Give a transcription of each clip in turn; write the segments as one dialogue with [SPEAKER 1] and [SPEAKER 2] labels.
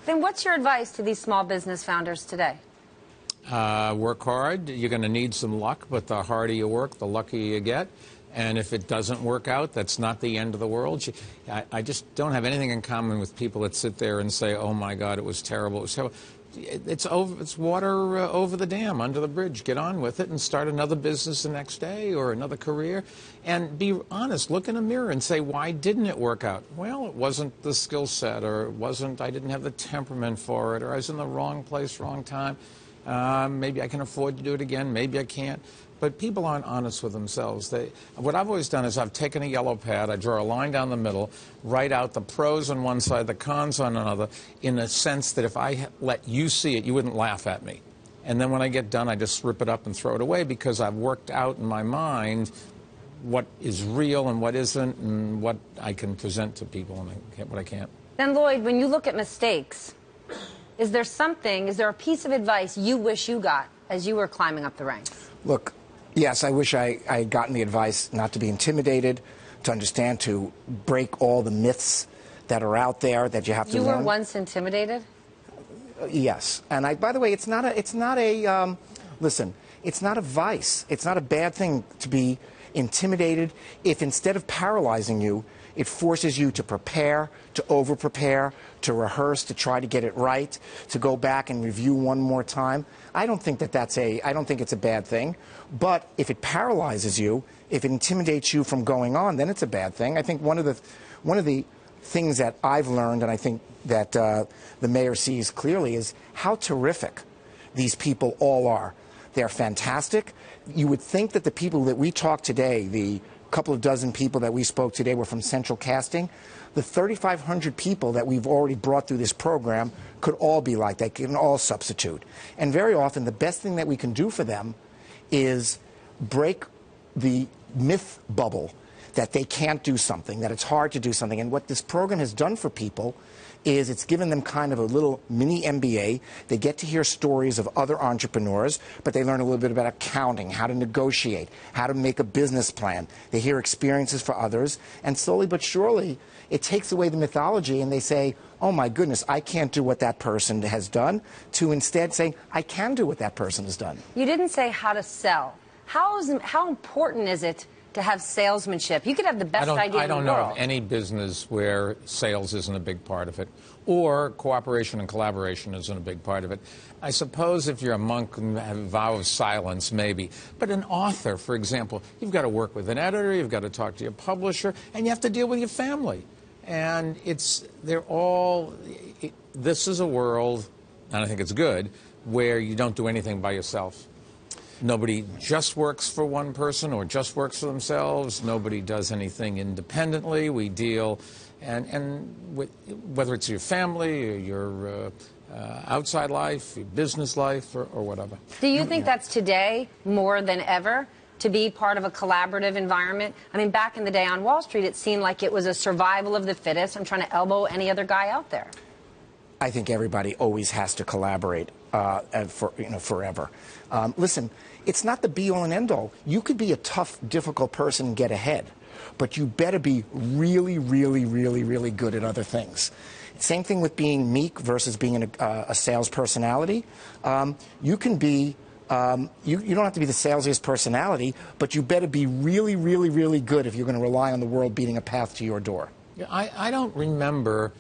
[SPEAKER 1] Then what's your advice to these small business founders today?
[SPEAKER 2] Work hard. You're going to need some luck, but the harder you work, the luckier you get. And if it doesn't work out, that's not the end of the world. I just don't have anything in common with people that sit there and say, oh, my God, it was terrible. It was terrible. It's water over the dam, under the bridge. Get on with it and start another business the next day or another career. And be honest. Look in a mirror and say, why didn't it work out? Well, it wasn't the skill set, or I didn't have the temperament for it, or I was in the wrong place, wrong time. Maybe I can afford to do it again. Maybe I can't. But people aren't honest with themselves. What I've always done is I've taken a yellow pad, I draw a line down the middle, write out the pros on one side, the cons on another, in a sense that if I let you see it, you wouldn't laugh at me. And then when I get done, I just rip it up and throw it away, because I've worked out in my mind what is real and what isn't, and what I can present to people and what I can't.
[SPEAKER 1] Then, Lloyd, when you look at mistakes, is there a piece of advice you wish you got as you were climbing up the ranks?
[SPEAKER 3] Look, yes, I wish I had gotten the advice not to be intimidated, to understand, to break all the myths that are out there that you have to learn.
[SPEAKER 1] You were once intimidated?
[SPEAKER 3] Yes. And by the way, listen, it's not a vice. It's not a bad thing to be intimidated if, instead of paralyzing you, it forces you to prepare, to over-prepare, to rehearse, to try to get it right, to go back and review one more time. I don't think I don't think it's a bad thing. But if it paralyzes you, if it intimidates you from going on, then it's a bad thing. I think one of the things that I've learned, and I think that the mayor sees clearly, is how terrific these people all are. They're fantastic. You would think that the people that we talked today, the couple of dozen people that we spoke today, were from Central Casting. The 3,500 people that we've already brought through this program could all be like that, can all substitute. And very often the best thing that we can do for them is break the myth bubble that they can't do something, that it's hard to do something. And what this program has done for people is it's given them kind of a little mini MBA. They get to hear stories of other entrepreneurs, but they learn a little bit about accounting, how to negotiate, how to make a business plan. They hear experiences for others, and slowly but surely, it takes away the mythology, and they say, oh my goodness, I can't do what that person has done, to instead saying, I can do what that person has done.
[SPEAKER 1] You didn't say how to sell. How important is it to have salesmanship? You could have the best idea in the world.
[SPEAKER 2] I don't know of any business where sales isn't a big part of it, or cooperation and collaboration isn't a big part of it. I suppose if you're a monk and have a vow of silence, maybe. But an author, for example, you've got to work with an editor, you've got to talk to your publisher, and you have to deal with your family. And this is a world, and I think it's good, where you don't do anything by yourself. Nobody just works for one person or just works for themselves. Nobody does anything independently. We deal, whether it's your family or your outside life, your business life, or whatever.
[SPEAKER 1] Do you think that's today more than ever, to be part of a collaborative environment? I mean, back in the day on Wall Street, it seemed like it was a survival of the fittest. I'm trying to elbow any other guy out there.
[SPEAKER 3] I think everybody always has to collaborate forever. Listen, it's not the be-all and end-all. You could be a tough, difficult person and get ahead, but you better be really, really, really, really good at other things. Same thing with being meek versus being a sales personality. You can be, you don't have to be the salesiest personality, but you better be really, really, really good if you're going to rely on the world beating a path to your door.
[SPEAKER 2] Yeah, I don't remember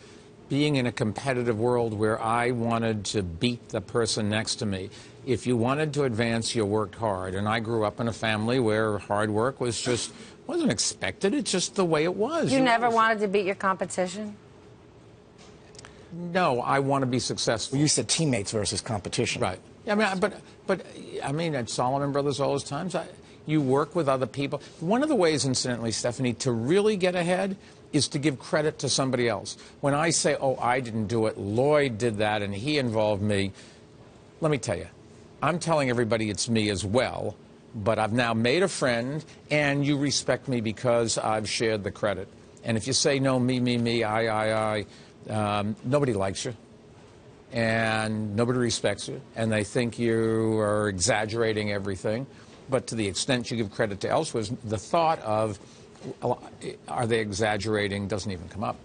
[SPEAKER 2] being in a competitive world where I wanted to beat the person next to me. If you wanted to advance, you worked hard. And I grew up in a family where hard work wasn't expected. It's just the way it was.
[SPEAKER 1] You never wanted to beat your competition?
[SPEAKER 2] No, I want to be successful.
[SPEAKER 3] Well, you said teammates versus competition.
[SPEAKER 2] Right. I mean, but I mean, at Solomon Brothers, all those times, you work with other people. One of the ways, incidentally, Stephanie, to really get ahead is to give credit to somebody else. When I say, oh, I didn't do it, Lloyd did that, and he involved me, let me tell you, I'm telling everybody it's me as well, but I've now made a friend, and you respect me because I've shared the credit. And if you say, no, me, I, nobody likes you, and nobody respects you, and they think you are exaggerating everything. But to the extent you give credit to elsewhere, the thought of, are they exaggerating, doesn't even come up.